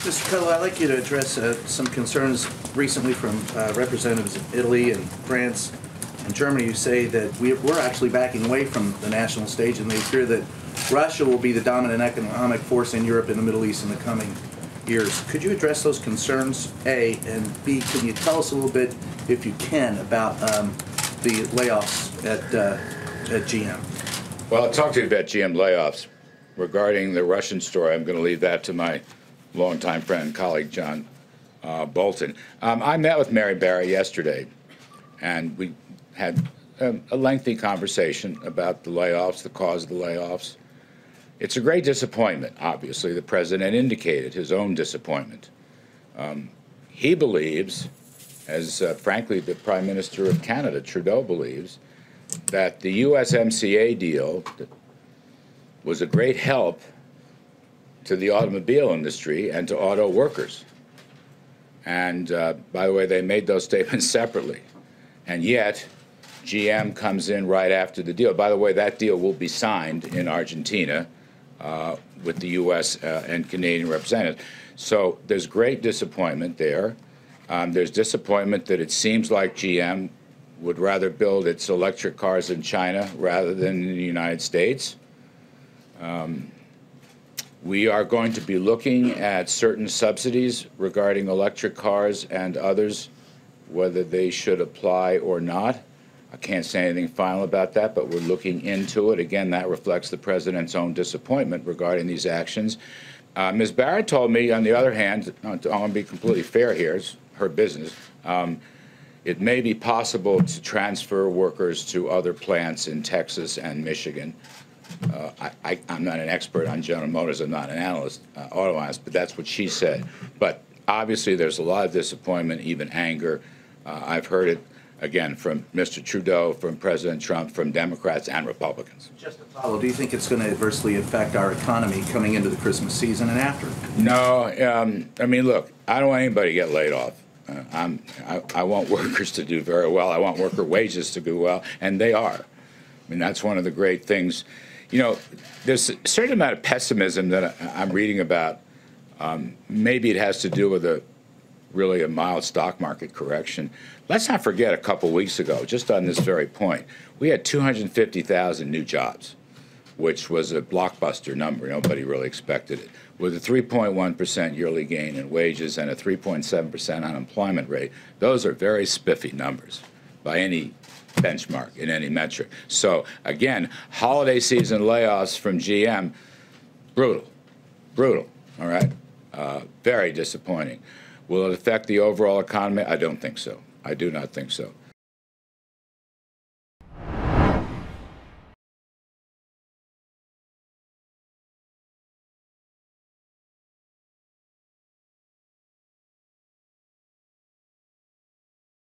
Mr. Kudlow, I'd like you to address some concerns recently from representatives of Italy and France and Germany who say that we're actually backing away from the national stage, and they fear that Russia will be the dominant economic force in Europe and the Middle East in the coming years. Could you address those concerns, A, and B, can you tell us a little bit, if you can, about the layoffs at GM? Well, I'll talk to you about GM layoffs. Regarding the Russian story, I'm going to leave that to my longtime friend and colleague, John Bolton. I met with Mary Barra yesterday, and we had a lengthy conversation about the layoffs, the cause of the layoffs. It's a great disappointment, obviously. The president indicated his own disappointment. He believes, as frankly the Prime Minister of Canada, Trudeau, believes, that the USMCA deal was a great help to the automobile industry and to auto workers. And by the way, they made those statements separately. And yet, GM comes in right after the deal. By the way, that deal will be signed in Argentina with the U.S. And Canadian representatives. So there's great disappointment there. There's disappointment that it seems like GM would rather build its electric cars in China rather than in the United States. We are going to be looking at certain subsidies regarding electric cars and others, whether they should apply or not. I can't say anything final about that, but we're looking into it. Again, that reflects the president's own disappointment regarding these actions. Ms. Barra told me, on the other hand, I want to be completely fair here, it's her business, it may be possible to transfer workers to other plants in Texas and Michigan. I'm not an expert on General Motors. I'm not an analyst, auto analyst, but that's what she said. But obviously, there's a lot of disappointment, even anger. I've heard it, again, from Mr. Trudeau, from President Trump, from Democrats and Republicans. Just to follow, do you think it's going to adversely affect our economy coming into the Christmas season and after? No. I mean, look, I don't want anybody to get laid off. I want workers to do very well. I want worker wages to do well, and they are. I mean, that's one of the great things. You know, there's a certain amount of pessimism that I'm reading about. Maybe it has to do with really a mild stock market correction. Let's not forget a couple weeks ago, just on this very point, we had 250,000 new jobs, which was a blockbuster number. Nobody really expected it. With a 3.1% yearly gain in wages and a 3.7% unemployment rate, those are very spiffy numbers by any benchmark in any metric. So again, holiday season layoffs from GM, brutal, all right? Very disappointing. Will it affect the overall economy? I don't think so. I do not think so.